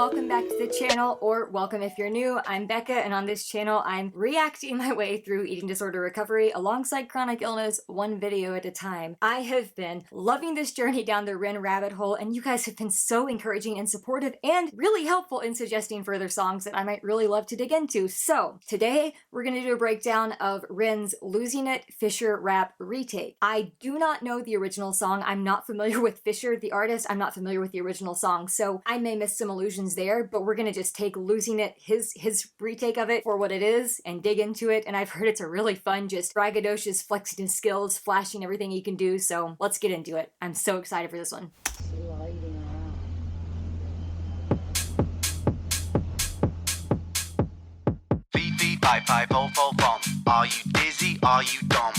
welcome back to the channel, or welcome if you're new. I'm Becca, and on this channel I'm reacting my way through eating disorder recovery alongside chronic illness, one video at a time. I have been loving this journey down the Ren rabbit hole, and you guys have been so encouraging and supportive and really helpful in suggesting further songs that I might really love to dig into. So today we're going to do a breakdown of Ren's Losing It Fisher Rap Retake. I do not know the original song. I'm not familiar with Fisher, the artist. I'm not familiar with the original song, so I may miss some allusions there, but we're gonna just take Losing It, his retake of it for what it is, and dig into it. And I've heard it's a really fun, just braggadocious, flexing his skills, flashing everything he can do, so let's get into it. I'm so excited for this one. Five five oh four bum. Are you dizzy? Are you dumb?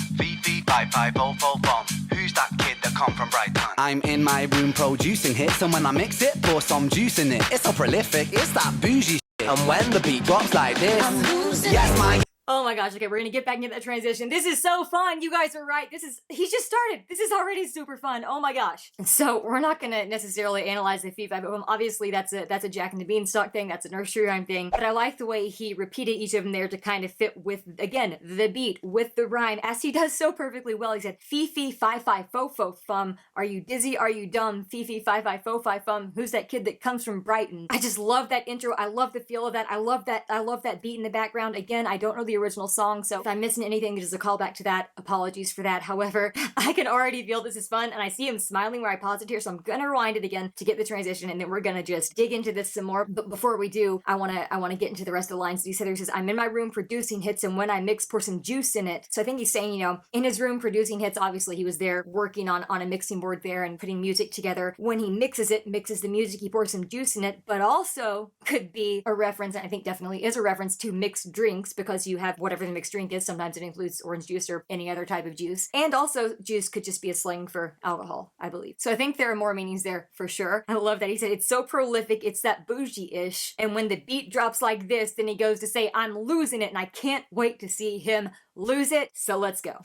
Five five oh four bum. Who's that kid that come from Brighton? I'm in my room producing hits, and when I mix it, pour some juice in it. It's so prolific, it's that bougie shit. And when the beat drops like this, I'm losing yes, my. Oh my gosh, okay, we're gonna get back into that transition. This is so fun, you guys are right. He just started. This is already super fun, oh my gosh. So we're not gonna necessarily analyze the feedback, but obviously that's a Jack and the Beanstalk thing, that's a nursery rhyme thing, but I like the way he repeated each of them there to kind of fit with, again, the beat, with the rhyme, as he does so perfectly well. He said, fee, fi, fo, fum, are you dizzy, are you dumb, fee, fi, fo, fum, who's that kid that comes from Brighton? I just love that intro, I love the feel of that, I love that beat in the background. Again, I don't know the original song, so if I'm missing anything, there's a callback to that. Apologies for that. However, I can already feel this is fun, and I see him smiling where I paused it here, so I'm gonna rewind it again to get the transition, and then we're gonna just dig into this some more. But before we do, I wanna get into the rest of the lines. He said, he says, I'm in my room producing hits, and when I mix, pour some juice in it. So I think he's saying, you know, in his room producing hits, obviously he was there working on a mixing board there and putting music together. When he mixes the music, he pours some juice in it, but also could be a reference, and I think definitely is a reference to mixed drinks, because you have whatever the mixed drink is. Sometimes it includes orange juice or any other type of juice. And also juice could just be a slang for alcohol, I believe. So I think there are more meanings there for sure. I love that he said it's so prolific, it's that bougie-ish. And when the beat drops like this, then he goes to say, I'm losing it, and I can't wait to see him lose it. So let's go.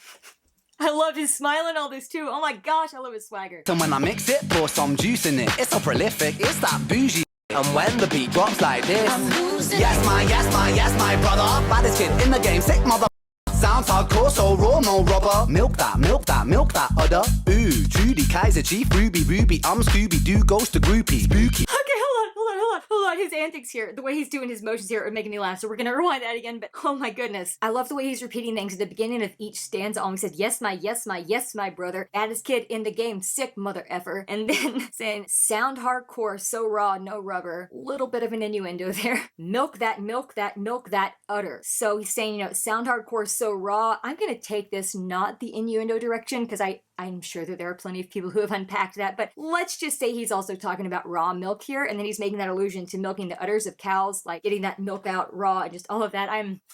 I love his smile and all this too. Oh my gosh, I love his swagger. So when I mix it, pour some juice in it. It's so prolific, it's that bougie. And when the beat drops like this, I'm losing yes, my brother. Baddest kid in the game, sick mother. Sounds hardcore, so raw, no rubber. Milk that udder. Ooh, Judy, Kaiser, Chief, Ruby, Scooby-Doo, goes to groupie, spooky. Okay, hold on. His antics here, the way he's doing his motions here are making me laugh, so we're gonna rewind that again, but oh my goodness. I love the way he's repeating things at the beginning of each stanza. He said, yes, my brother. Baddest kid in the game, sick mother effer. And then saying, sound hardcore, so raw, no rubber. Little bit of an innuendo there. Milk that udder. So he's saying, you know, sound hardcore, so raw. I'm gonna take this not the innuendo direction, because I'm sure that there are plenty of people who have unpacked that, but let's just say he's also talking about raw milk here, and then he's making that allusion to milking the udders of cows, like getting that milk out raw, and just all of that.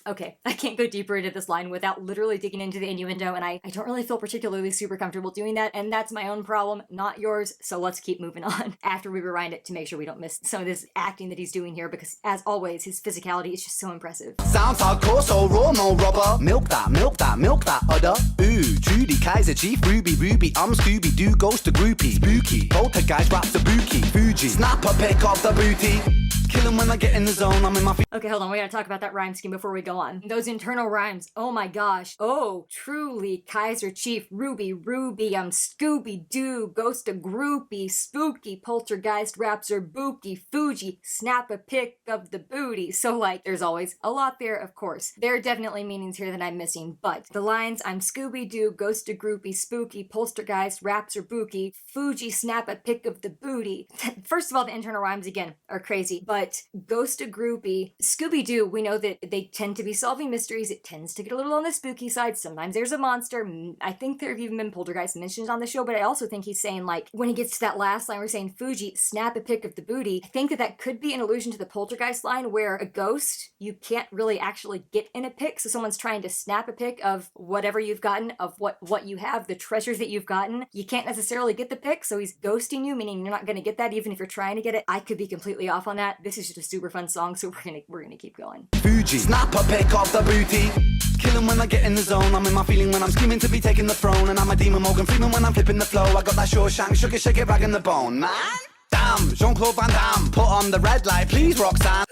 Okay, I can't go deeper into this line without literally digging into the innuendo, and I don't really feel particularly super comfortable doing that, and that's my own problem, not yours, so let's keep moving on after we rewind it to make sure we don't miss some of this acting that he's doing here, because as always, his physicality is just so impressive. Sounds hardcore, so raw, no rubber. Milk that udder. Ooh, Judy, Kaiser, Chief, Ruby, Scooby-Doo, goes to groupie, spooky. Poltergeist raps the bookie, Fuji. Snap a pick off the booty. Kill him when I get in the zone, I'm in my feet. Okay, hold on, we gotta talk about that rhyme scheme before we go on. Those internal rhymes, oh my gosh. Oh, truly, Kaiser, Chief, Ruby, Scooby-Doo, ghost a groupie, spooky, poltergeist, raps are bookie, Fuji, snap a pic of the booty. So like, there's always a lot there, of course. There are definitely meanings here that I'm missing, but the lines, I'm Scooby-Doo, ghost a groupie, spooky, poltergeist, raps are bookie, Fuji, snap a pic of the booty. First of all, the internal rhymes, again, are crazy, but ghost a groupie, Scooby-Doo, we know that they tend to be solving mysteries. It tends to get a little on the spooky side. Sometimes there's a monster. I think there have even been poltergeist mentions on the show, but I also think he's saying, like, when he gets to that last line, we're saying, Fuji, snap a pic of the booty. I think that could be an allusion to the poltergeist line, where a ghost, you can't really actually get in a pic, so someone's trying to snap a pic of whatever you've gotten, of what you have, the treasures that you've gotten. You can't necessarily get the pic, so he's ghosting you, meaning you're not going to get that even if you're trying to get it. I could be completely off on that. This is just a super fun song, so we're gonna keep going. Fuji, snap a pick off the booty. Kill him when I get in the zone. I'm in my feeling when I'm scheming to be taking the throne, and I'm a demon Morgan Freeman when I'm flipping the flow. I got that Shawshank, shake it, rag in the bone, man. Down Bam, Jean-Claude Van Damme. Put on the red light, please, Roxanne.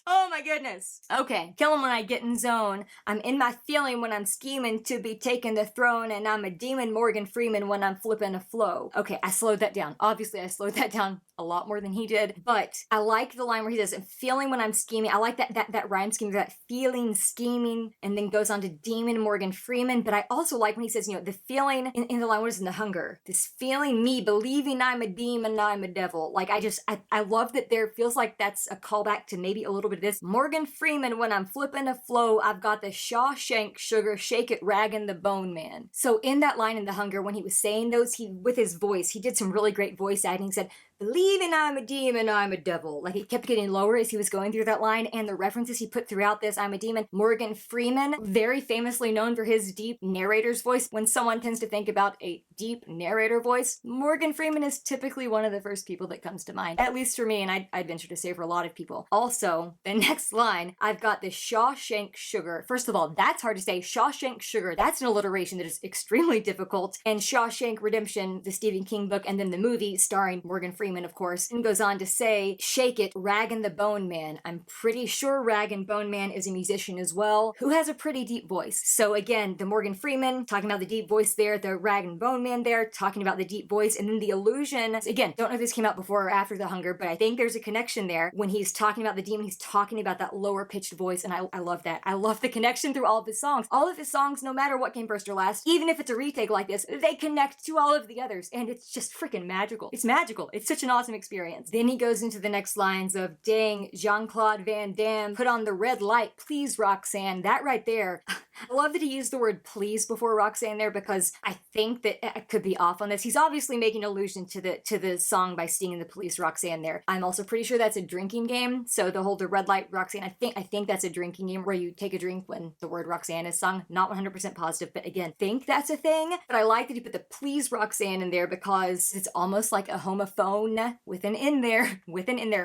Oh my goodness. Okay, kill him when I get in zone. I'm in my feeling when I'm scheming to be taking the throne, and I'm a demon Morgan Freeman when I'm flipping a flow. Okay, I slowed that down. Obviously, I slowed that down a lot more than he did, but I like the line where he says, I'm feeling when I'm scheming. I like that rhyme scheme, that feeling, scheming, and then goes on to demon Morgan Freeman. But I also like when he says, the feeling in the line, what is in the hunger? This feeling, me believing I'm a demon, I'm a devil. Like, I love that there feels like that's a callback to maybe a little bit of this. Morgan Freeman, when I'm flipping a flow, I've got the Shawshank sugar, shake it, raggin' the bone man. So in that line in the hunger, when he was saying those, with his voice, he did some really great voice acting. He said, believing I'm a demon, I'm a devil. Like, it kept getting lower as he was going through that line, and the references he put throughout this, I'm a demon. Morgan Freeman, very famously known for his deep narrator's voice. When someone tends to think about a deep narrator voice, Morgan Freeman is typically one of the first people that comes to mind, at least for me, and I'd venture to say for a lot of people. Also, the next line, I've got the Shawshank sugar. First of all, that's hard to say. Shawshank sugar, that's an alliteration that is extremely difficult. And Shawshank Redemption, the Stephen King book, and then the movie starring Morgan Freeman, of course, and goes on to say, shake it, Rag'n the Bone Man. I'm pretty sure Rag'n Bone Man is a musician as well, who has a pretty deep voice. So again, the Morgan Freeman, talking about the deep voice there, the Rag'n Bone Man there, talking about the deep voice, and then the illusion. Again, don't know if this came out before or after The Hunger, but I think there's a connection there. When he's talking about the demon, he's talking about that lower pitched voice, and I love that. I love the connection through all of his songs. All of his songs, no matter what came first or last, even if it's a retake like this, they connect to all of the others, and it's just freaking magical. It's magical. It's such an awesome experience. Then he goes into the next lines of, dang, Jean-Claude Van Damme, put on the red light, please, Roxanne. That right there, I love that he used the word please before Roxanne there, because I think that I could be off on this. He's obviously making allusion to the song by Sting and the Police, Roxanne there. I'm also pretty sure that's a drinking game. So the red light Roxanne, I think that's a drinking game where you take a drink when the word Roxanne is sung. Not 100% positive, but again, think that's a thing. But I like that he put the please Roxanne in there because it's almost like a homophone with an in there,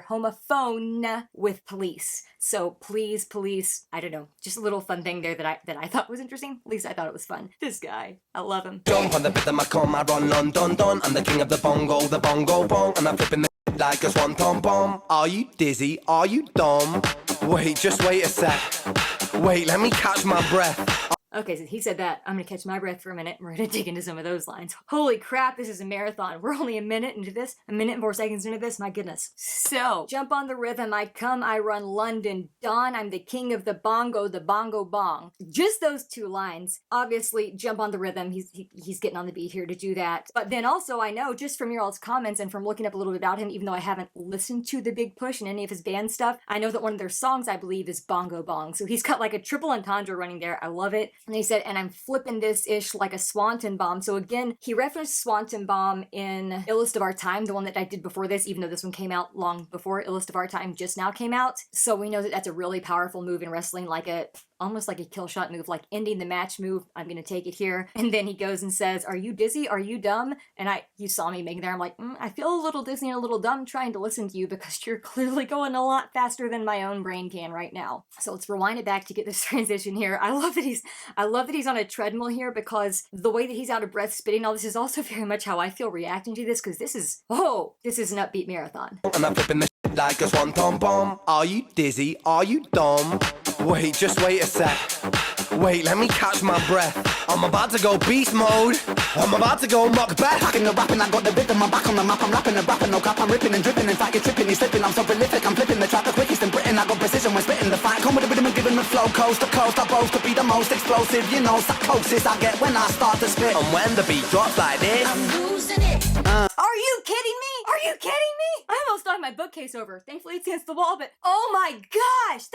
homophone with police. So please, police, I don't know, just a little fun thing there that I thought was interesting. At least I thought it was fun. This guy, I love him. Jump on the bit of my comb, I run on dun dun. I'm the king of the bongo bong, and I'm flipping the like a swan tom bomb. Are you dizzy? Are you dumb? Wait, just wait a sec. Wait, let me catch my breath. Okay, so he said that. I'm gonna catch my breath for a minute, and we're gonna dig into some of those lines. Holy crap, this is a marathon. We're only a minute into this, a minute and 4 seconds into this, my goodness. So, jump on the rhythm, I come, I run London, Dawn, I'm the king of the bongo bong. Just those 2 lines. Obviously, jump on the rhythm, he's getting on the beat here to do that. But then also, I know, just from your all's comments and from looking up a little bit about him, even though I haven't listened to The Big Push and any of his band stuff, I know that one of their songs, I believe, is Bongo Bong. So he's got like a triple entendre running there. I love it. And he said, and I'm flipping this ish like a Swanton bomb. So again, he referenced Swanton bomb in Illest of Our Time, the one that I did before this, even though this one came out long before Illest of Our Time just now came out. So we know that that's a really powerful move in wrestling, like almost like a kill shot move, like ending the match move. I'm gonna take it here. And then he goes and says, are you dizzy? Are you dumb? And you saw me making there. I'm like, I feel a little dizzy and a little dumb trying to listen to you because you're clearly going a lot faster than my own brain can right now. So let's rewind it back to get this transition here. I love that he's on a treadmill here because the way that he's out of breath spitting all this is also very much how I feel reacting to this, because this is an upbeat marathon. And I'm flipping the like a swan tom bomb. Are you dizzy? Are you dumb? Wait, just wait a sec. Wait, let me catch my breath. I'm about to go beast mode. I'm about to go Macbeth. Back in the rapping, I got the rhythm. I'm back on the map. I'm rapping and rapping. No cap, I'm ripping and dripping. In fact, you're tripping, you're slipping. I'm so prolific. I'm flipping the track the quickest in Britain. I got precision when spitting the fight. Come with the rhythm and giving the flow. Coast to coast, I boast to be the most explosive. You know, psychosis I get when I start to spit. And when the beat drops like this, I'm losing it. Are you kidding me? Are you kidding me? I almost knocked my bookcase over. Thankfully it's against the wall, but oh my gosh,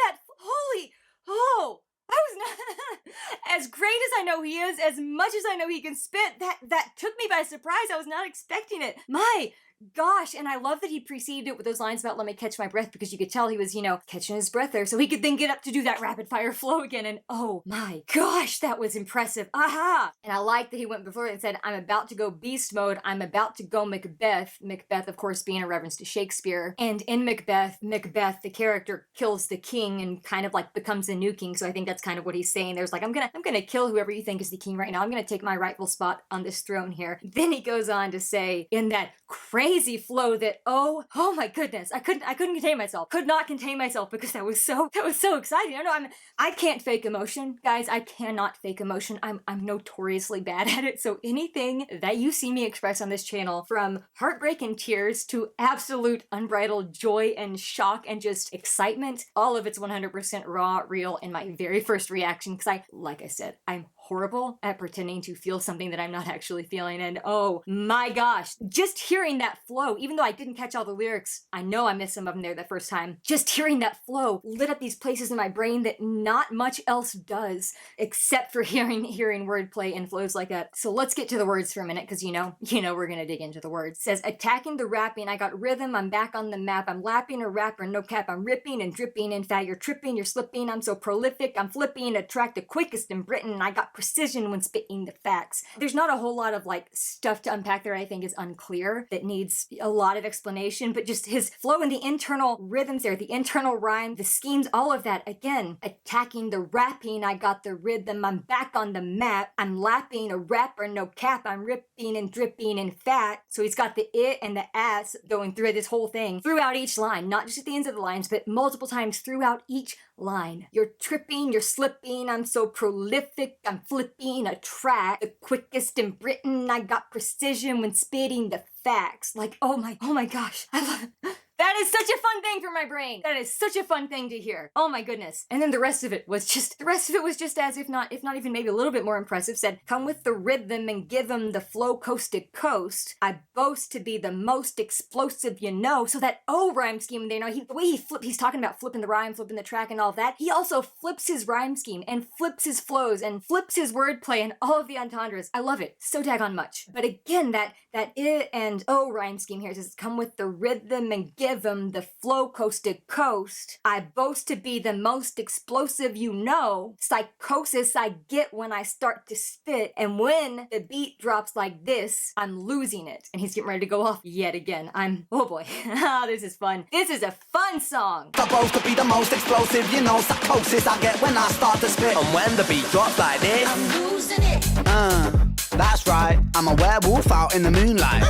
I was not, as great as I know he is, as much as I know he can spit, that took me by surprise. I was not expecting it. My gosh, and I love that he preceded it with those lines about let me catch my breath, because you could tell he was, catching his breath there, so he could then get up to do that rapid fire flow again, and oh my gosh, that was impressive. Aha! And I like that he went before it and said, I'm about to go beast mode, I'm about to go Macbeth. Macbeth, of course, being a reference to Shakespeare, and in Macbeth, the character kills the king and kind of like becomes the new king, so I think that's kind of what he's saying. There's like, I'm gonna kill whoever you think is the king right now, I'm gonna take my rightful spot on this throne here. Then he goes on to say, in that crazy crazy flow that, oh my goodness, I couldn't contain myself. Could not contain myself because that was so exciting. I can't fake emotion, guys. I cannot fake emotion. I'm notoriously bad at it. So anything that you see me express on this channel, from heartbreak and tears to absolute unbridled joy and shock and just excitement, all of it's 100% raw, real, and my very first reaction, because like I said, I'm horrible at pretending to feel something that I'm not actually feeling. And oh my gosh, just hearing that flow, even though I didn't catch all the lyrics, I know I missed some of them there the first time. Just hearing that flow lit up these places in my brain that not much else does, except for hearing wordplay and flows like that. So let's get to the words for a minute, because you know we're gonna dig into the words. It says, attacking the rapping, I got rhythm, I'm back on the map, I'm lapping a rapper, no cap, I'm ripping and dripping, in fact you're tripping, you're slipping, I'm so prolific, I'm flipping, attract the quickest in Britain, I got precision when spitting the facts. There's not a whole lot of like stuff to unpack there I think is unclear that needs a lot of explanation, but just his flow and the internal rhythms there, the internal rhyme, the schemes, all of that. Again, attacking the rapping, I got the rhythm, I'm back on the map, I'm lapping a rapper, no cap, I'm ripping and dripping in fat. So he's got the it and the ass going through this whole thing, throughout each line, not just at the ends of the lines, but multiple times throughout each line. You're tripping, you're slipping, I'm so prolific, I'm flipping a track, the quickest in Britain, I got precision when spitting the facts. Like, oh my gosh, I love it. That is such a fun thing for my brain. That is such a fun thing to hear. Oh my goodness. And then the rest of it was just as if not even maybe a little bit more impressive. Said, come with the rhythm and give them the flow coast to coast. I boast to be the most explosive, you know. So that rhyme scheme there, the way he's talking about flipping the rhyme, flipping the track and all of that. He also flips his rhyme scheme and flips his flows and flips his wordplay and all of the entendres. I love it so daggone much. But again, that it and rhyme scheme here says, come with the rhythm and give them the flow coast to coast. I boast to be the most explosive, you know. Psychosis I get when I start to spit, and when the beat drops like this, I'm losing it. And he's getting ready to go off yet again. Oh boy, this is fun. This is a fun song. I boast to be the most explosive, you know. Psychosis I get when I start to spit, and when the beat drops like this, I'm losing it. That's right, I'm a werewolf out in the moonlight.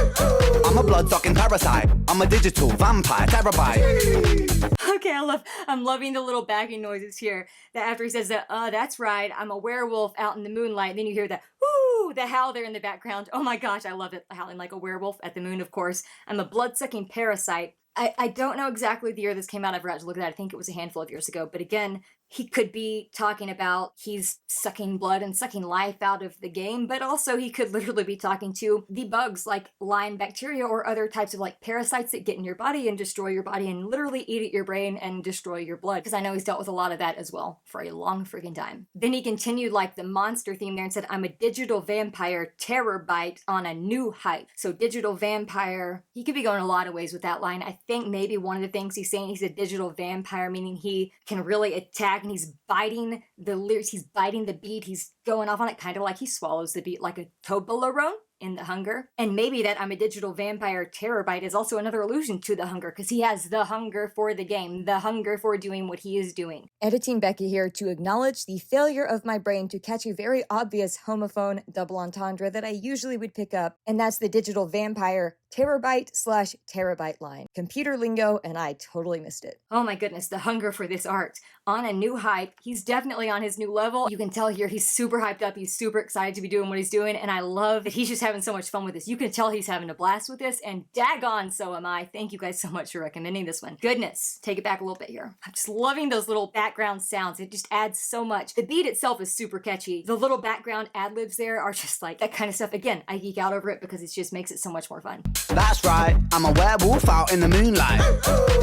I'm a blood-sucking parasite. I'm a digital vampire terabyte. Okay, I'm loving the little backing noises here. That after he says that, that's right, I'm a werewolf out in the moonlight. Then you hear that, whoo, the howl there in the background. Oh my gosh, I love it. Howling like a werewolf at the moon, of course. I'm a blood-sucking parasite. I don't know exactly the year this came out. I forgot to look at that. I think it was a handful of years ago. But again, he could be talking about he's sucking blood and sucking life out of the game, but also he could literally be talking to the bugs like Lyme bacteria or other types of like parasites that get in your body and destroy your body and literally eat at your brain and destroy your blood. Because I know he's dealt with a lot of that as well for a long freaking time. Then he continued like the monster theme there and said, I'm a digital vampire terabyte on a new height. So digital vampire, he could be going a lot of ways with that line. I think maybe one of the things he's saying, he's a digital vampire, meaning he can really attack and he's biting the lyrics, he's biting the beat, he's going off on it, kind of like he swallows the beat like a Toblerone in The Hunger. And maybe that I'm a digital vampire terabyte is also another allusion to The Hunger, because he has the hunger for the game, the hunger for doing what he is doing. Editing Becky here to acknowledge the failure of my brain to catch a very obvious homophone double entendre that I usually would pick up, and that's the digital vampire terabyte/terabyte line. Computer lingo, and I totally missed it. Oh my goodness, the hunger for this art. On a new height. He's definitely on his new level. You can tell here he's super hyped up. He's super excited to be doing what he's doing, and I love that he's just having so much fun with this. You can tell he's having a blast with this, and daggone so am I. Thank you guys so much for recommending this one. Goodness, take it back a little bit here. I'm just loving those little background sounds. It just adds so much. The beat itself is super catchy. The little background ad-libs there are just like that kind of stuff. Again, I geek out over it because it just makes it so much more fun. That's right, I'm a werewolf out in the moonlight.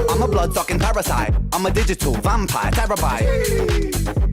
I'm a blood-sucking parasite. I'm a digital vampire terabyte.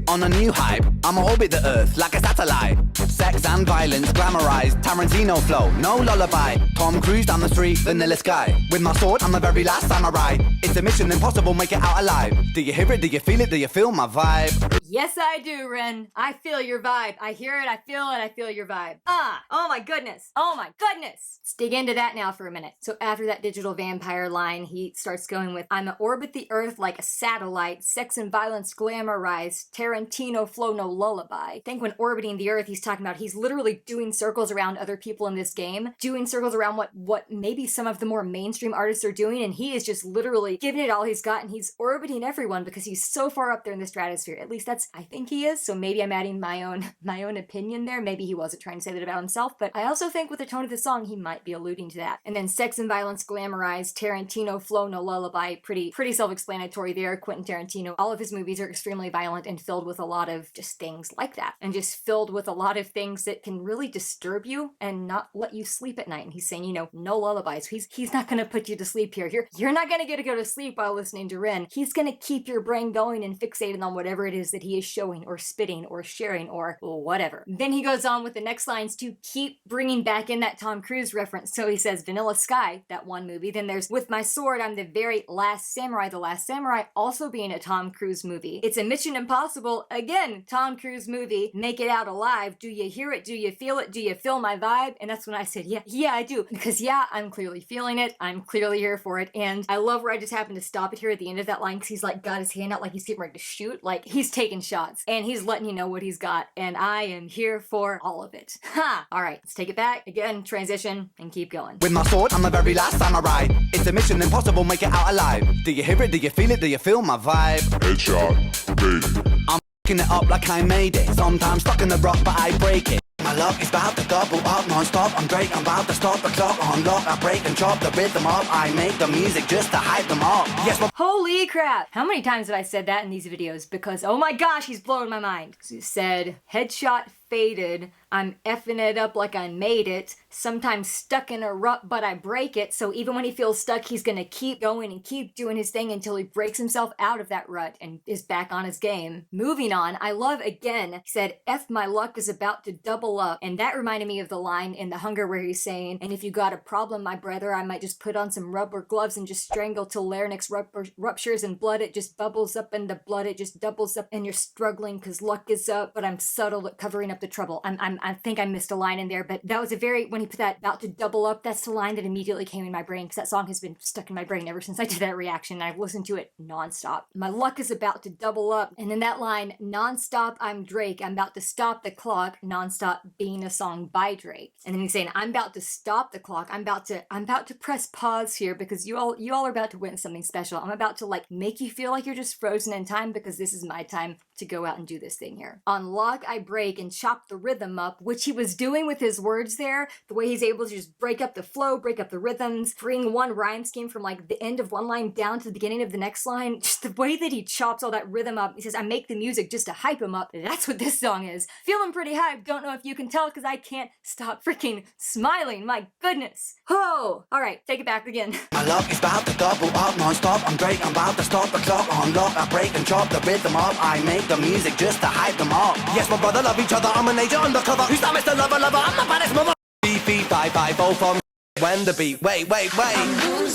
On a new hype, I'ma orbit the earth like a satellite. Sex and violence glamorized, Tarantino flow, no lullaby. Tom Cruise down the street, vanilla sky. With my sword, I'm the very last samurai. It's a mission impossible, make it out alive. Do you hear it? Do you feel it? Do you feel my vibe? Yes, I do, Ren. I feel your vibe. I hear it, I feel it, I feel your vibe. Oh my goodness. Oh my goodness. Let's dig into that now for a minute. So after that digital vampire line, he starts going with, I'ma orbit the earth like a satellite. Sex and violence glamorized. Tarantino flow, no lullaby. I think when orbiting the Earth, he's talking about he's literally doing circles around other people in this game, doing circles around what maybe some of the more mainstream artists are doing, and he is just literally giving it all he's got, and he's orbiting everyone because he's so far up there in the stratosphere. At least that's, I think he is, so maybe I'm adding my own opinion there. Maybe he wasn't trying to say that about himself, but I also think with the tone of the song, he might be alluding to that. And then sex and violence glamorized, Tarantino flow, no lullaby, pretty self-explanatory there. Quentin Tarantino, all of his movies are extremely violent and filled with a lot of just things like that, and just filled with a lot of things that can really disturb you and not let you sleep at night. And he's saying, you know, no lullabies. He's not gonna put you to sleep here. You're not gonna get to go to sleep while listening to Ren. He's gonna keep your brain going and fixated on whatever it is that he is showing or spitting or sharing or whatever. Then he goes on with the next lines to keep bringing back in that Tom Cruise reference. So he says Vanilla Sky, that one movie. Then there's With My Sword, I'm the Very Last Samurai. The Last Samurai also being a Tom Cruise movie. It's a Mission Impossible, again, Tom Cruise movie. Make It Out Alive. Do you hear it? Do you feel it? Do you feel my vibe? And that's when I said, yeah, I do. Because yeah, I'm clearly feeling it. I'm clearly here for it. And I love where I just happened to stop it here at the end of that line because he's like got his hand out like he's getting ready to shoot. Like he's taking shots and he's letting you know what he's got. And I am here for all of it. Ha! All right, let's take it back. Again, transition and keep going. With my sword, I'm the very last samurai. It's a mission impossible, make it out alive. Do you hear it? Do you feel it? Do you feel my vibe? Headshot, baby. I'm f***ing it up like I made it. Sometimes stuck in the rock, but I break it. My luck is about to double up non-stop. I'm Drake, I'm about to stop the clock on lock. I break and chop the rhythm up. I make the music just to hype them up. Yes, well, holy crap! How many times have I said that in these videos? Because, oh my gosh, he's blowing my mind. So he said, headshot faded. I'm effing it up like I made it. Sometimes stuck in a rut, but I break it. So even when he feels stuck, he's gonna keep going and keep doing his thing until he breaks himself out of that rut and is back on his game. Moving on, I love again, he said, F my luck is about to double up. And that reminded me of the line in The Hunger where he's saying, and if you got a problem, my brother, I might just put on some rubber gloves and just strangle till larynx ruptures and blood, it just bubbles up and the blood, it just doubles up and you're struggling because luck is up, but I'm subtle at covering up the trouble. I think I missed a line in there, but that was a very, when he put that about to double up, that's the line that immediately came in my brain because that song has been stuck in my brain ever since I did that reaction. I've listened to it nonstop. My luck is about to double up. And then that line, nonstop, I'm Drake. I'm about to stop the clock. Nonstop being a song by Drake. And then he's saying, I'm about to stop the clock. I'm about to press pause here because you all are about to witness something special. I'm about to like make you feel like you're just frozen in time because this is my time to go out and do this thing here. On lock, I break and chop the rhythm up, which he was doing with his words there. The way he's able to just break up the flow, break up the rhythms, bring one rhyme scheme from like the end of one line down to the beginning of the next line. Just the way that he chops all that rhythm up. He says, I make the music just to hype him up. That's what this song is. Feeling pretty hyped. Don't know if you can tell because I can't stop freaking smiling. My goodness. Oh, all right, take it back again. my luck is about to double up non-stop. I'm Drake, I'm about to stop the clock on lock. I break and chop the rhythm up. I make the music just to hype them up. Yes, my brother love each other. I'm an agent undercover. Who's that Mr. Lover Lover? I'm the baddest mother. Beefy, 5-5, from when the beat. Wait.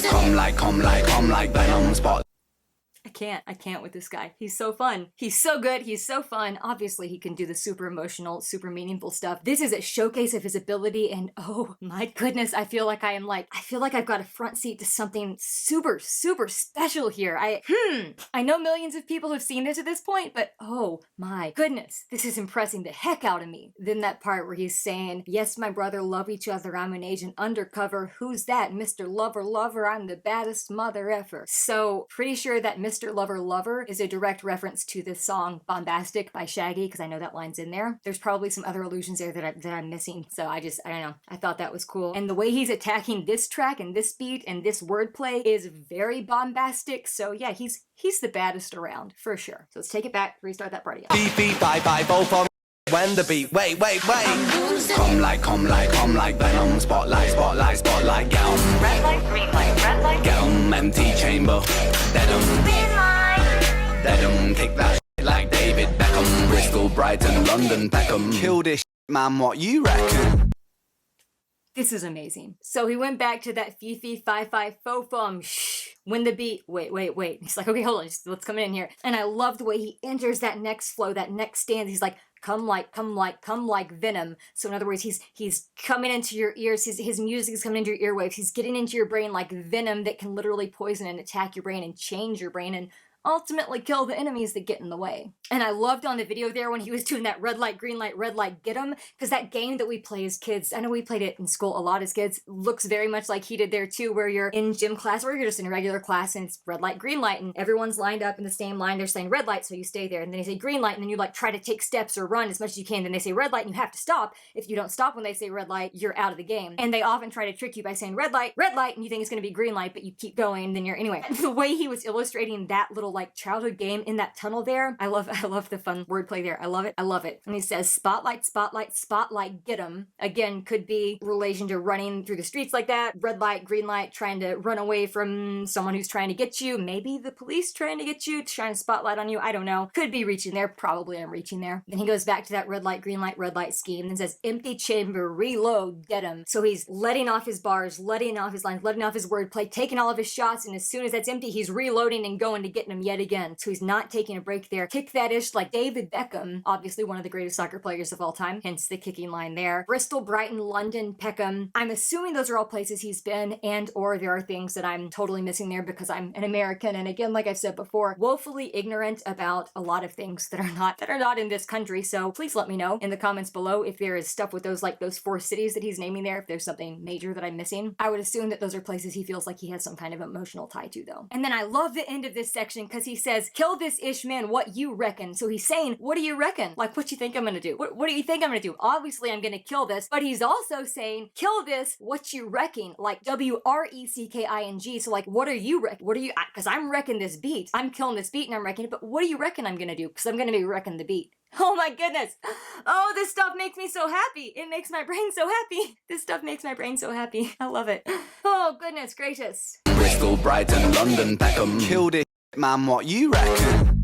Come like venom spot. I can't with this guy. He's so fun. He's so good. He's so fun. Obviously, he can do the super emotional, super meaningful stuff. This is a showcase of his ability, and oh my goodness, I feel like I've got a front seat to something super, super special here. I know millions of people have seen this at this point, but oh my goodness, this is impressing the heck out of me. Then that part where he's saying, yes, my brother, love each other. I'm an agent undercover. Who's that? Mr. Lover, I'm the baddest mother ever. So pretty sure that Mr. Lover is a direct reference to the song Bombastic by Shaggy, because I know that line's in there. There's probably some other allusions there that I'm missing. So I don't know. I thought that was cool. And the way he's attacking this track and this beat and this wordplay is very bombastic. So yeah, he's the baddest around for sure. So let's take it back, restart that party. Beefy, 5-5, from when the beat. Wait. Come like venom. Spotlight. Get 'em. Red light, green light, red light. Get 'em. Empty chamber. Dead 'em. Green light. Dead 'em. Kick that shit like David Beckham. Bristol, Brighton, London, Peckham. Kill this shit, man. What you reckon? This is amazing. So he went back to that Fifi 5-5 faux fum shh. When the beat, wait. He's like, okay, hold on, let's come in here. And I love the way he enters that next flow, that next stanza. He's like, come like venom. So in other words, he's coming into your ears. His music is coming into your earwaves. He's getting into your brain like venom that can literally poison and attack your brain and change your brain. And ultimately kill the enemies that get in the way. And I loved on the video there when he was doing that red light, green light, get 'em, because that game that we play as kids, I know we played it in school a lot as kids, looks very much like he did there too, where you're in gym class or you're just in a regular class and it's red light, green light, and everyone's lined up in the same line. They're saying red light, so you stay there, and then they say green light, and then you like try to take steps or run as much as you can. Then they say red light, and you have to stop. If you don't stop when they say red light, you're out of the game. And they often try to trick you by saying red light, and you think it's gonna be green light, but you keep going, and then you're anyway. The way he was illustrating that little like childhood game in that tunnel there, I love the fun wordplay there. I love it. And he says spotlight, get 'em. Again, could be relation to running through the streets like that. Red light, green light, trying to run away from someone who's trying to get you. Maybe the police trying to get you, shine a spotlight on you. I don't know. Could be reaching there. Probably I'm reaching there. Then he goes back to that red light, red light scheme and says empty chamber, reload, get 'em. So he's letting off his bars, letting off his lines, letting off his wordplay, taking all of his shots, and as soon as that's empty, he's reloading and going to getting them yet again. So he's not taking a break there. Kick that ish like David Beckham, obviously one of the greatest soccer players of all time, hence the kicking line there. Bristol, Brighton, London, Peckham. I'm assuming those are all places he's been, and or there are things that I'm totally missing there because I'm an American, and again, like I've said before, woefully ignorant about a lot of things that are not in this country. So please let me know in the comments below if there is stuff with those, like those 4 cities that he's naming there, if there's something major that I'm missing. I would assume that those are places he feels like he has some kind of emotional tie to though. And then I love the end of this section because he says, kill this ish man, what you reckon? So he's saying, what do you reckon? Like, what you think I'm gonna do? What do you think I'm gonna do? Obviously I'm gonna kill this, but he's also saying, kill this, what you reckon? Like WRECKING. So like, what are you reckon? What are you, because I'm wrecking this beat. I'm killing this beat and I'm wrecking it, but what do you reckon I'm gonna do? Because I'm gonna be wrecking the beat. Oh my goodness. Oh, this stuff makes me so happy. It makes my brain so happy. This stuff makes my brain so happy. I love it. Oh, goodness gracious. Bristol, Brighton, London, Peckham. Kill this man, what you reckon?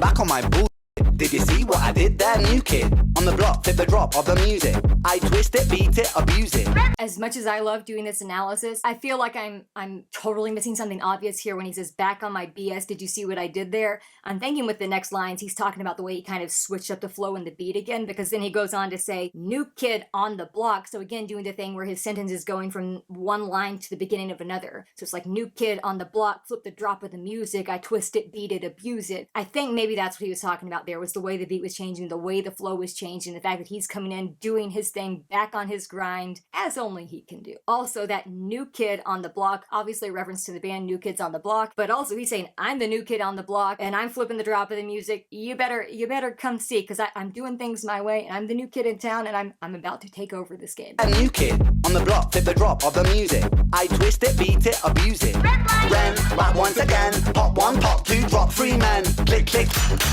Back on my bull. Did you see what I did there, new kid? On the block, flip the drop of the music. I twist it, beat it, abuse it. As much as I love doing this analysis, I feel like I'm totally missing something obvious here when he says, back on my BS, did you see what I did there? I'm thinking with the next lines, he's talking about the way he kind of switched up the flow and the beat again, because then he goes on to say, new kid on the block. So again, doing the thing where his sentence is going from one line to the beginning of another. So it's like, new kid on the block, flip the drop of the music. I twist it, beat it, abuse it. I think maybe that's what he was talking about there, was the way the beat was changing, the way the flow was changing, the fact that he's coming in, doing his thing, back on his grind, as only he can do. Also, that new kid on the block, obviously a reference to the band New Kids on the Block, but also he's saying, I'm the new kid on the block, and I'm flipping the drop of the music. You better come see, because I'm doing things my way, and I'm the new kid in town, and I'm about to take over this game. A new kid on the block, flip the drop of the music. I twist it, beat it, abuse it. Ren, back once again. Pop 1, pop 2, drop 3 men. Click, click,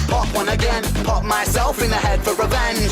pop 1 again. Pop myself in the head for revenge.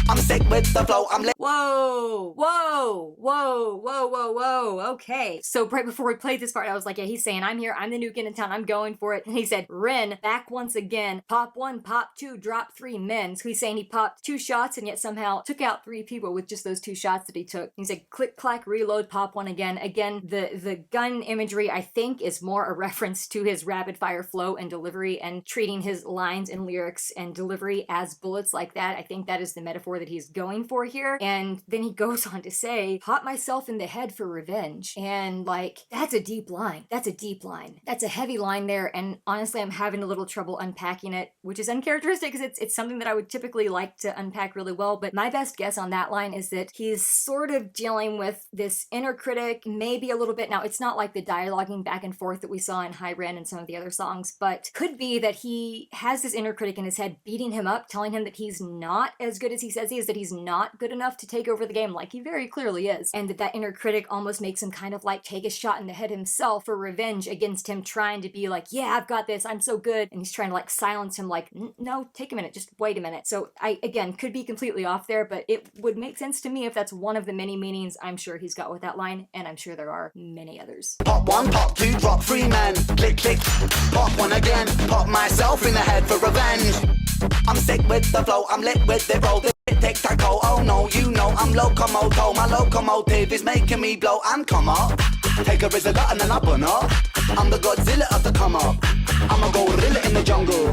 I'm sick with the flow, I'm lit. Whoa, whoa, whoa, whoa, whoa, whoa. Okay. So right before we played this part, I was like, yeah, he's saying, I'm here, I'm the new kid in town, I'm going for it. And he said, Ren, back once again. Pop 1, pop 2, drop 3 men. So he's saying he popped 2 shots and yet somehow took out 3 people with just those 2 shots that he took. He said, click, clack, reload, pop 1 again. Again, the gun imagery, I think, is more a reference to his rapid fire flow and delivery and treating his lines and lyrics and delivery as bullets like that. I think that is the metaphor that he's going for here. And then he goes on to say, pop myself in the head for revenge. And like, that's a deep line. That's a deep line. That's a heavy line there. And honestly, I'm having a little trouble unpacking it, which is uncharacteristic because it's something that I would typically like to unpack really well. But my best guess on that line is that he's sort of dealing with this inner critic, maybe a little bit. Now, it's not like the dialoguing back and forth that we saw in High Ren and some of the other songs, but could be that he has this inner critic in his head beating him up, telling him that he's not as good as he says he is, that he's not good enough to take over the game like he very clearly is, and that inner critic almost makes him kind of like take a shot in the head himself for revenge against him, trying to be like, yeah, I've got this, I'm so good, and he's trying to like silence him like, no, take a minute, just wait a minute. So I, again, could be completely off there, but it would make sense to me if that's one of the many meanings I'm sure he's got with that line, and I'm sure there are many others. Pop 1, pop 2, drop 3 men. Click, click, pop 1 again. Pop myself in the head for revenge. I'm sick with the flow, I'm lit with the roll. Tic-tac-toe, oh no, you know I'm locomoto. My locomotive is making me blow and come up. Take a rizzle and then I burn up. I'm the Godzilla of the come up. I'm a gorilla in the jungle.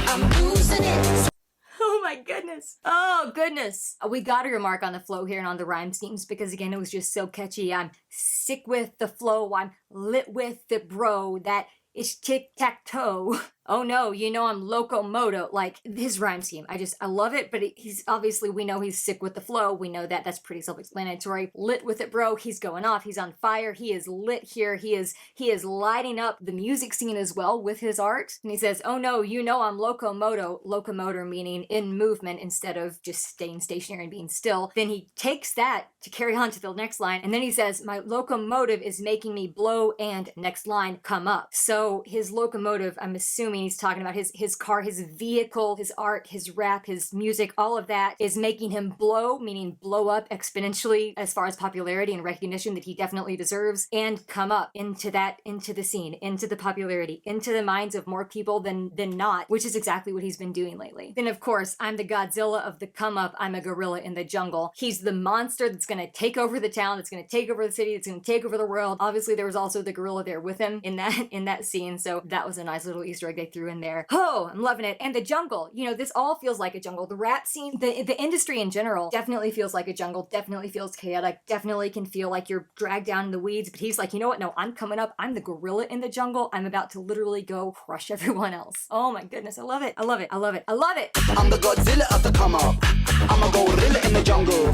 I'm losing it. Oh my goodness. Oh goodness. We gotta remark on the flow here and on the rhyme schemes because again, it was just so catchy. I'm sick with the flow. I'm lit with the bro. That It's tic-tac-toe. Oh no, you know I'm locomoto. Like, his rhyme scheme, I love it, but he's obviously, we know he's sick with the flow. We know that, that's pretty self-explanatory. Lit with it, bro. He's going off. He's on fire. He is lit here. He is lighting up the music scene as well with his art. And he says, oh no, you know I'm locomoto. Locomotor meaning in movement instead of just staying stationary and being still. Then he takes that to carry on to the next line. And then he says, my locomotive is making me blow, and next line, come up. So his locomotive, I'm assuming he's talking about his car, his vehicle, his art, his rap, his music, all of that is making him blow, meaning blow up exponentially as far as popularity and recognition that he definitely deserves, and come up into the scene, into the popularity, into the minds of more people than not, which is exactly what he's been doing lately. Then of course, I'm the Godzilla of the come up. I'm a gorilla in the jungle. He's the monster that's gonna take over the town, that's gonna take over the city, that's gonna take over the world. Obviously there was also the gorilla there with him in that scene, so that was a nice little Easter egg they threw in there. Oh, I'm loving it. And the jungle, you know, this all feels like a jungle. The rap scene, the industry in general definitely feels like a jungle, definitely feels chaotic, definitely can feel like you're dragged down in the weeds, but he's like, you know what, no, I'm coming up, I'm the gorilla in the jungle, I'm about to literally go crush everyone else. Oh my goodness, I love it, I love it, I love it, I love it. I'm the Godzilla of the come up. I'm a gorilla in the jungle.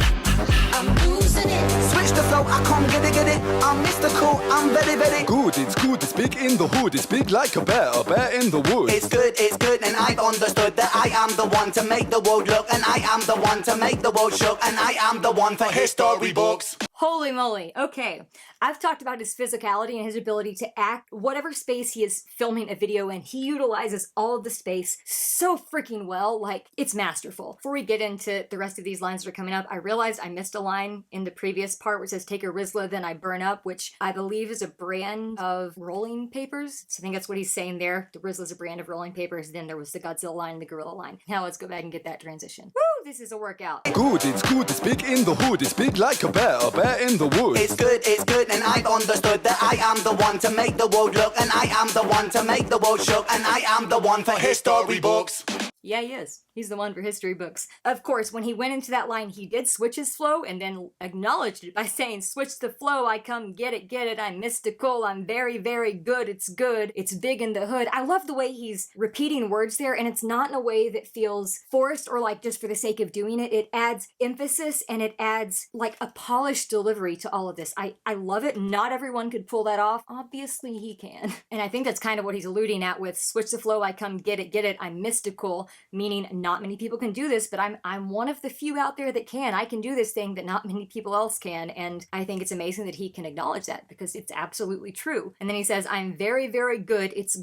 I'm losing it. Switch the flow, I come get it. I'm mystical, I'm very Good, it's big in the hood. It's big like a bear in the woods. It's good, and I've understood that I am the one to make the world look, and I am the one to make the world shook, and I am the one for history books. Holy moly. Okay. I've talked about his physicality and his ability to act whatever space he is filming a video in. He utilizes all of the space so freaking well. Like, it's masterful. Before we get into the rest of these lines that are coming up, I realized I missed a line in the previous part where it says, take a Rizla, then I burn up, which I believe is a brand of rolling papers. So I think that's what he's saying there. The Rizla's a brand of rolling papers. Then there was the Godzilla line and the gorilla line. Now let's go back and get that transition. Woo! This is a workout. Good, it's big in the hood. It's big like a bear in the woods. It's good, and I've understood that I am the one to make the world look, and I am the one to make the world shook, and I am the one for history books. Yeah, he is. He's the one for history books. Of course, when he went into that line, he did switch his flow and then acknowledged it by saying, switch the flow, I come get it, I'm mystical, I'm very, very good, it's big in the hood. I love the way he's repeating words there, and it's not in a way that feels forced or like just for the sake of doing it. It adds emphasis and it adds like a polished delivery to all of this. I love it. Not everyone could pull that off. Obviously he can. And I think that's kind of what he's alluding at with switch the flow, I come get it, I'm mystical, meaning not many people can do this, but I'm one of the few out there that can. I can do this thing that not many people else can, and I think it's amazing that he can acknowledge that because it's absolutely true. And then he says, I'm very, very good, it's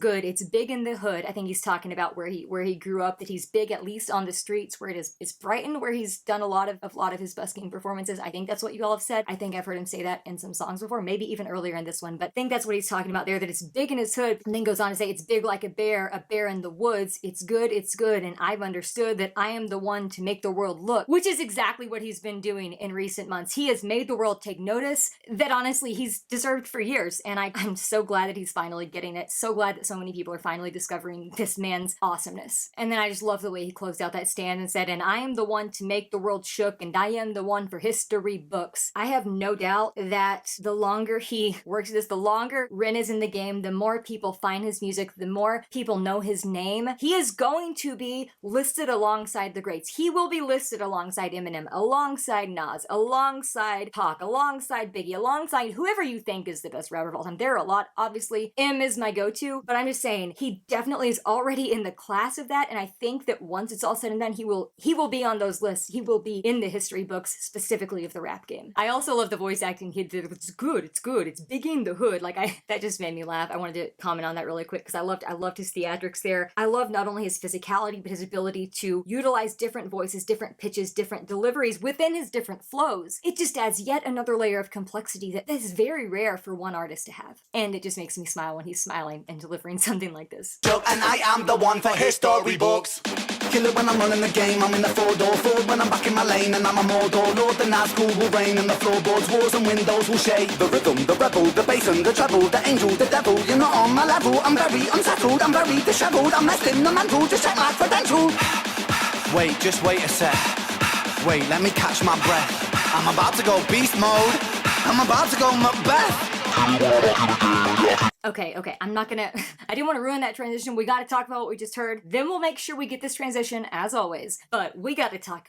big in the hood. I think he's talking about where he grew up, that he's big at least on the streets, where it's Brighton, where he's done a lot of his busking performances. I think that's what you all have said. I think I've heard him say that in some songs before, maybe even earlier in this one, but I think that's what he's talking about there, that it's big in his hood, and then goes on to say it's big like a bear in the woods. It's good, and I've understood that I am the one to make the world look, which is exactly what he's been doing in recent months. He has made the world take notice that honestly he's deserved for years, and I'm so glad that he's finally getting it. So glad that so many people are finally discovering this man's awesomeness. And then I just love the way he closed out that stand and said, and I am the one to make the world shook, and I am the one for history books. I have no doubt that the longer he works this, the longer Ren is in the game, the more people find his music, the more people know his name. He is going to be listed alongside the greats. He will be listed alongside Eminem, alongside Nas, alongside Pac, alongside Biggie, alongside whoever you think is the best rapper of all time. There are a lot. Obviously, M is my go-to, but I'm just saying he definitely is already in the class of that, and I think that once it's all said and done, he will be on those lists. He will be in the history books, specifically of the rap game. I also love the voice acting he did. It's good, it's big in the hood. Like, that just made me laugh. I wanted to comment on that really quick because I loved his theatrics there. I love not only his physicality, but his ability to utilize different voices, different pitches, different deliveries within his different flows. It just adds yet another layer of complexity that is very rare for one artist to have. And it just makes me smile when he's smiling and delivering something like this. And I am the one for history books. Kill it when I'm running the game, I'm in the four-door Ford when I'm back in my lane, and I'm a Mordor Lord. The night school will reign and the floorboards, walls and windows will shake. The rhythm, the rebel, the bass and the treble, the angel, the devil, you're not on my level. I'm very unsettled, I'm very disheveled, I'm less in the mantle, just check my credentials. Wait, just wait a sec. Wait, let me catch my breath. I'm about to go beast mode. I'm about to go Macbeth. Okay, I'm not gonna, I didn't want to ruin that transition. We gotta talk about what we just heard. Then we'll make sure we get this transition as always. But we gotta talk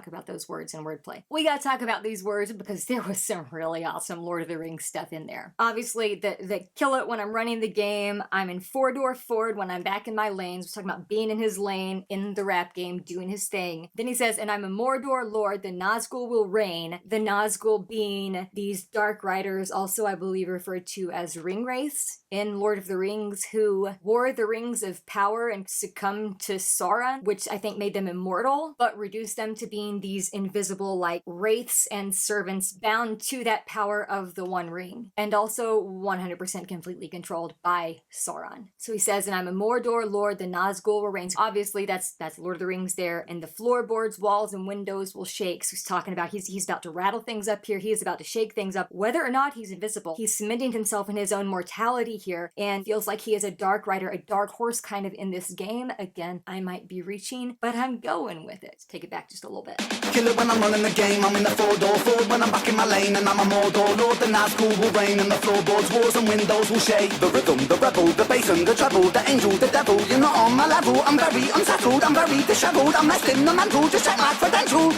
about those words and wordplay. We gotta talk about these words because there was some really awesome Lord of the Rings stuff in there. Obviously, the kill it when I'm running the game. I'm in four-door forward when I'm back in my lanes. We're talking about being in his lane in the rap game, doing his thing. Then he says, and I'm a Mordor lord, the Nazgul will reign. The Nazgul being these dark riders, also I believe referred to as ring wraiths in Lord of the Rings, who wore the rings of power and succumbed to Sauron, which I think made them immortal, but reduced them to being these invisible like wraiths and servants bound to that power of the One Ring, and also 100% completely controlled by Sauron. So he says, and I'm a Mordor lord, the Nazgul will reign. Obviously that's Lord of the Rings there, and the floorboards, walls, and windows will shake. So he's talking about he's about to rattle things up here. He is about to shake things up. Whether or not he's invisible, he's cementing himself in his own mortality here, and feels like he is a dark rider, a dark horse kind of in this game. Again, I might be reaching, but I'm going with it. Take it back just a little bit. Kill it when I'm running the game, I'm in the four-door forward when I'm back in my lane, and I'm a Mordor lord, the Nazgul will reign, and the floorboards, walls and windows will shake. The rhythm, the rebel, the bass and the treble, the angel, the devil, you're not on my level. I'm very unsettled, I'm very disheveled, I'm less in the mantle, just check my credentials.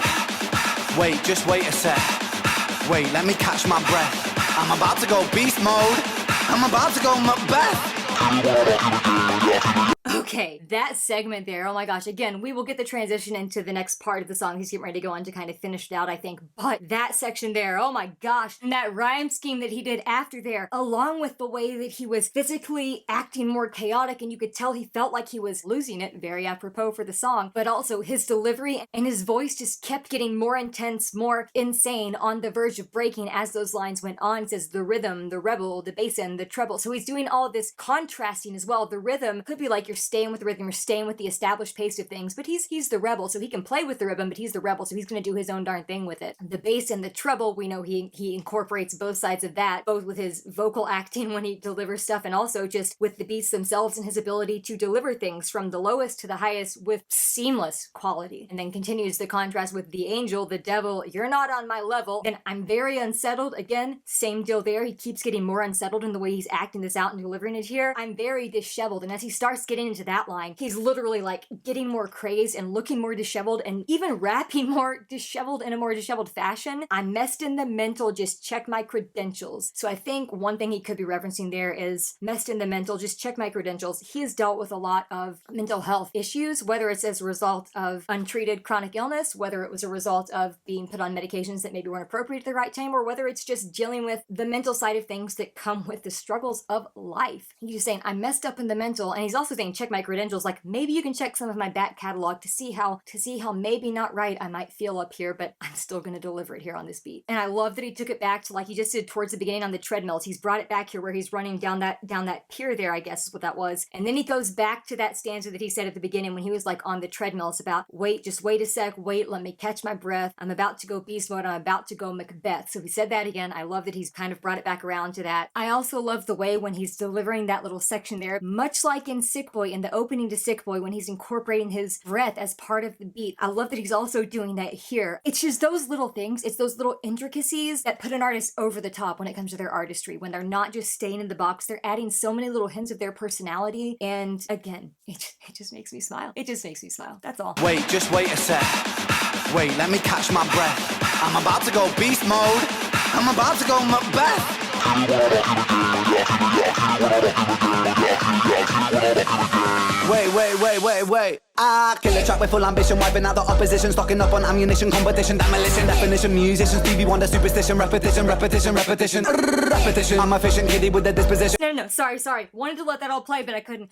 Wait, just wait a sec. Wait, let me catch my breath. I'm about to go beast mode. I'm about to go Macbeth. Okay, that segment there, oh my gosh, again, we will get the transition into the next part of the song he's getting ready to go on to kind of finish it out, I think, but that section there, oh my gosh, and that rhyme scheme that he did after there, along with the way that he was physically acting more chaotic, and you could tell he felt like he was losing it, very apropos for the song, but also his delivery and his voice just kept getting more intense, more insane, on the verge of breaking as those lines went on. It says the rhythm, the rebel, the bass and the treble, so he's doing all of this contrasting as well. The rhythm could be like you're staying with the rhythm, you're staying with the established pace of things, but he's the rebel, so he can play with the rhythm, but he's the rebel, so he's gonna do his own darn thing with it. The bass and the treble, we know he incorporates both sides of that, both with his vocal acting when he delivers stuff, and also just with the beats themselves and his ability to deliver things from the lowest to the highest with seamless quality. And then continues the contrast with the angel, the devil, you're not on my level, then I'm very unsettled. Again, same deal there, he keeps getting more unsettled in the way he's acting this out and delivering it here. I'm very disheveled, and as he starts getting into that line, he's literally like getting more crazed and looking more disheveled and even rapping more disheveled in a more disheveled fashion. I'm messed in the mental, just check my credentials. So I think one thing he could be referencing there is messed in the mental, just check my credentials. He has dealt with a lot of mental health issues, whether it's as a result of untreated chronic illness, whether it was a result of being put on medications that maybe weren't appropriate at the right time, or whether it's just dealing with the mental side of things that come with the struggles of life. He's just saying, I'm messed up in the mental, and he's also saying, check my credentials, like maybe you can check some of my back catalog to see how maybe not right I might feel up here, but I'm still gonna deliver it here on this beat. And I love that he took it back to like he just did towards the beginning on the treadmills. He's brought it back here where he's running down that pier there, I guess is what that was. And then he goes back to that stanza that he said at the beginning when he was like on the treadmill. It's about, wait, just wait a sec, wait, let me catch my breath. I'm about to go beast mode, I'm about to go Macbeth. So he said that again. I love that he's kind of brought it back around to that. I also love the way when he's delivering that little section there, much like in Sick Boy, in the opening to Sick Boy, when he's incorporating his breath as part of the beat. I love that he's also doing that here. It's just those little things, it's those little intricacies that put an artist over the top when it comes to their artistry, when they're not just staying in the box, they're adding so many little hints of their personality, and again, it just makes me smile. It just makes me smile, that's all. Wait, just wait a sec. Wait, let me catch my breath. I'm about to go beast mode. I'm about to go Macbeth. Wait. I kill a track with full ambition, wiping out the opposition, stocking up on ammunition, competition, demolition, definition, musicians, Stevie Wonder, superstition, repetition. I'm a efficient kiddie with a disposition. No, sorry. Wanted to let that all play, but I couldn't.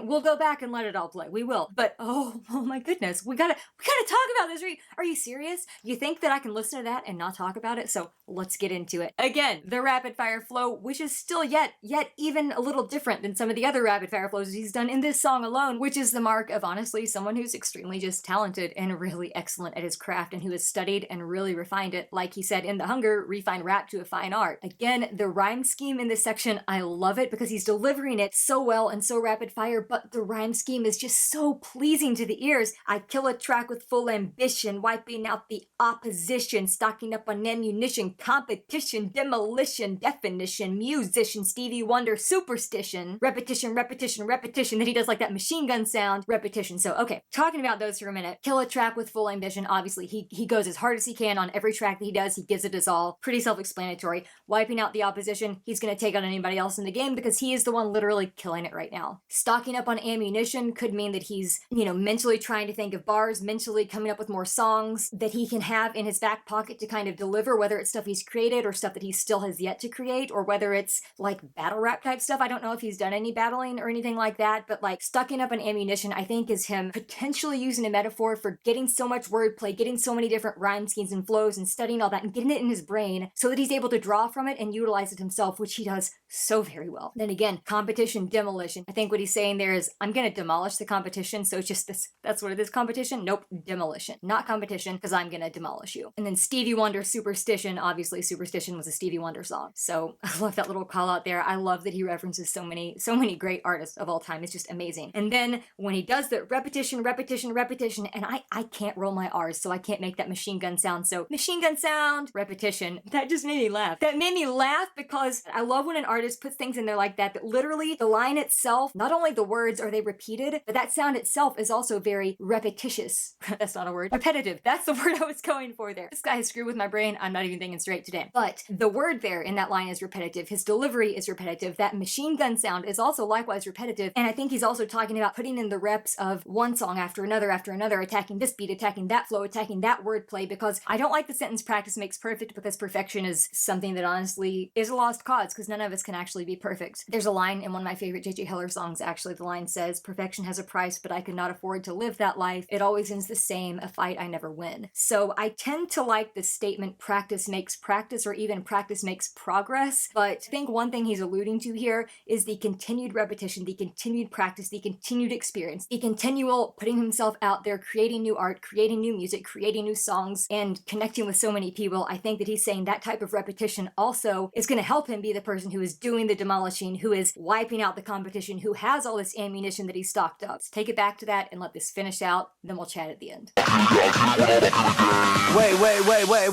We'll go back and let it all play. We will. But oh my goodness, we gotta talk about this. Are you serious? You think that I can listen to that and not talk about it? So let's get into it. Again, the rapid fire flow, which is still yet even a little different than some of the other rapid fire flows he's done in this song alone, which is the mark of, honestly, someone who's extremely just talented and really excellent at his craft and who has studied and really refined it. Like he said in The Hunger, refine rap to a fine art. Again, the rhyme scheme in this section, I love it because he's delivering it so well and so rapid fire, but the rhyme scheme is just so pleasing to the ears. I kill a track with full ambition, wiping out the opposition, stocking up on ammunition, competition, demolition, definition, musician, Stevie Wonder, superstition, repetition, repetition, repetition. Then he does like that machine gun sound, repetition. So, okay, talking about those for a minute. Kill a track with full ambition. Obviously, he goes as hard as he can on every track that he does. He gives it his all. Pretty self-explanatory. Wiping out the opposition. He's going to take on anybody else in the game because he is the one literally killing it right now. Stocking up on ammunition could mean that he's, mentally trying to think of bars, mentally coming up with more songs that he can have in his back pocket to kind of deliver, whether it's stuff he's created or stuff that he still has yet to create, or whether it's like battle rap type stuff. I don't know if he's done any battling or anything like that, but like stocking up on ammunition, I think is him potentially using a metaphor for getting so much wordplay, getting so many different rhyme schemes and flows and studying all that and getting it in his brain so that he's able to draw from it and utilize it himself, which he does so very well. Then again, competition, demolition. I think what he's saying there is, I'm going to demolish the competition, so it's just this, that's what it is, competition? Nope, demolition. Not competition, because I'm going to demolish you. And then Stevie Wonder, superstition. Obviously, Superstition was a Stevie Wonder song. So I love that little call out there. I love that he references so many great artists of all time. It's just amazing. And then when he does the repetition, repetition, repetition, and I can't roll my R's, so I can't make that machine gun sound. So machine gun sound, repetition. That just made me laugh. That made me laugh because I love when an artist puts things in there like that literally the line itself, not only the words are they repeated, but that sound itself is also very repetitious. That's not a word. Repetitive. That's the word I was going for there. This guy has screwed with my brain. I'm not even thinking straight today. But the word there in that line is repetitive. His delivery is repetitive. That machine gun sound is also likewise repetitive. And I think he's also talking about putting in the reps of one song after another, attacking this beat, attacking that flow, attacking that wordplay, because I don't like the sentence practice makes perfect, because perfection is something that honestly is a lost cause, because none of us can actually be perfect. There's a line in one of my favorite J.J. Heller songs, actually. The line says, perfection has a price, but I could not afford to live that life. It always ends the same, a fight I never win. So I tend to like the statement, practice makes practice, or even practice makes progress. But I think one thing he's alluding to here is the continued repetition, the continued practice, the continued experience, the continual putting himself out there, creating new art, creating new music, creating new songs, and connecting with so many people. I think that he's saying that type of repetition also is going to help him be the person who is doing the demolishing, who is wiping out the competition, who has all this ammunition that he's stocked up. Let's take it back to that and let this finish out, then we'll chat at the end.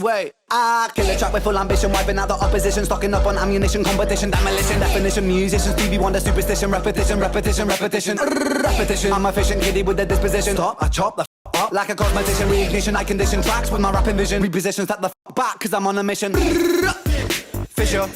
Wait. I kill a track with full ambition, wiping out the opposition, stocking up on ammunition, competition, demolition, definition, musician, Stevie Wonder, superstition, repetition. I'm a efficient kiddie with a disposition. Stop, I chop the up like a cosmetician, reignition, I condition tracks with my rapping vision, reposition, step the back, cause I'm on a mission. Fisher.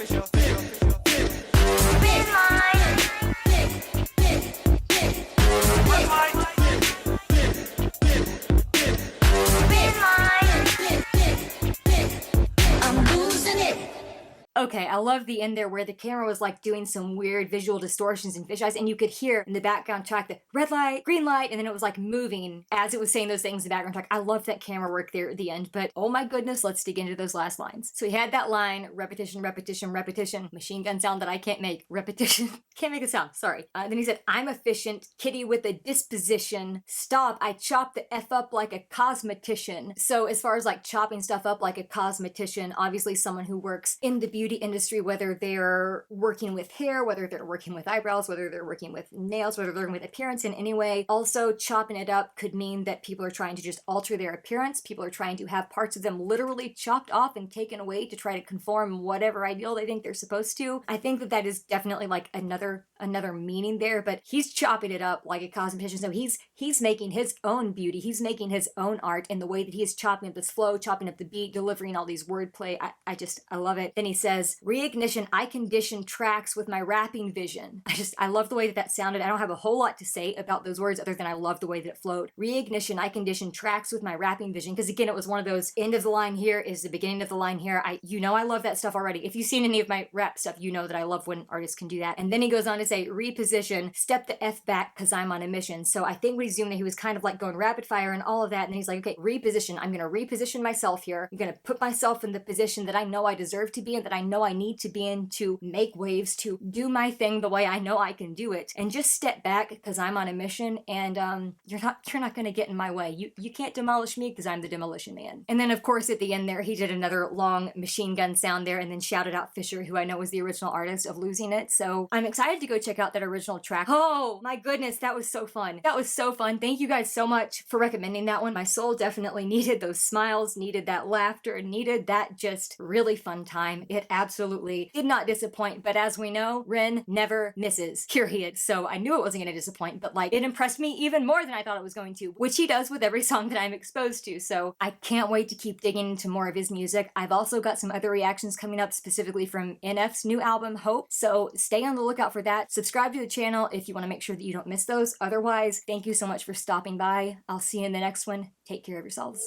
Okay, I love the end there where the camera was like doing some weird visual distortions and fisheyes, and you could hear in the background track the red light, green light, and then it was like moving as it was saying those things in the background track. I love that camera work there at the end, but oh my goodness, let's dig into those last lines. So he had that line, repetition, repetition, repetition, machine gun sound that I can't make, repetition, can't make a sound, sorry. Then he said, I'm efficient, kitty with a disposition, stop, I chop the F up like a cosmetician. So as far as like chopping stuff up like a cosmetician, obviously someone who works in the beauty industry, whether they're working with hair, whether they're working with eyebrows, whether they're working with nails, whether they're working with appearance in any way. Also, chopping it up could mean that people are trying to just alter their appearance. People are trying to have parts of them literally chopped off and taken away to try to conform whatever ideal they think they're supposed to. I think that that is definitely like another meaning there, but he's chopping it up like a cosmetician. So he's making his own beauty. He's making his own art in the way that he is chopping up this flow, chopping up the beat, delivering all these wordplay. I love it. Then he says, reignition, I condition tracks with my rapping vision. I love the way that that sounded. I don't have a whole lot to say about those words other than I love the way that it flowed. Reignition, I condition tracks with my rapping vision. Because again, it was one of those end of the line here is the beginning of the line here. I love that stuff already. If you've seen any of my rap stuff, you know that I love when artists can do that. And then he goes on to say, reposition, step the F back because I'm on a mission. So I think what he's doing there, he was kind of like going rapid fire and all of that. And then he's like, okay, reposition. I'm going to reposition myself here. I'm going to put myself in the position that I know I deserve to be and that I know I need to be in to make waves, to do my thing the way I know I can do it, and just step back because I'm on a mission, and you're not gonna get in my way. You can't demolish me because I'm the Demolition Man. And then of course at the end there he did another long machine gun sound there and then shouted out Fisher, who I know was the original artist of Losing It. So I'm excited to go check out that original track. Oh my goodness, that was so fun. That was so fun. Thank you guys so much for recommending that one. My soul definitely needed those smiles, needed that laughter, needed that just really fun time. It absolutely did not disappoint, but as we know, Ren never misses, period. So I knew it wasn't going to disappoint, but like it impressed me even more than I thought it was going to, which he does with every song that I'm exposed to. So I can't wait to keep digging into more of his music. I've also got some other reactions coming up specifically from NF's new album, Hope. So stay on the lookout for that. Subscribe to the channel if you want to make sure that you don't miss those. Otherwise, thank you so much for stopping by. I'll see you in the next one. Take care of yourselves.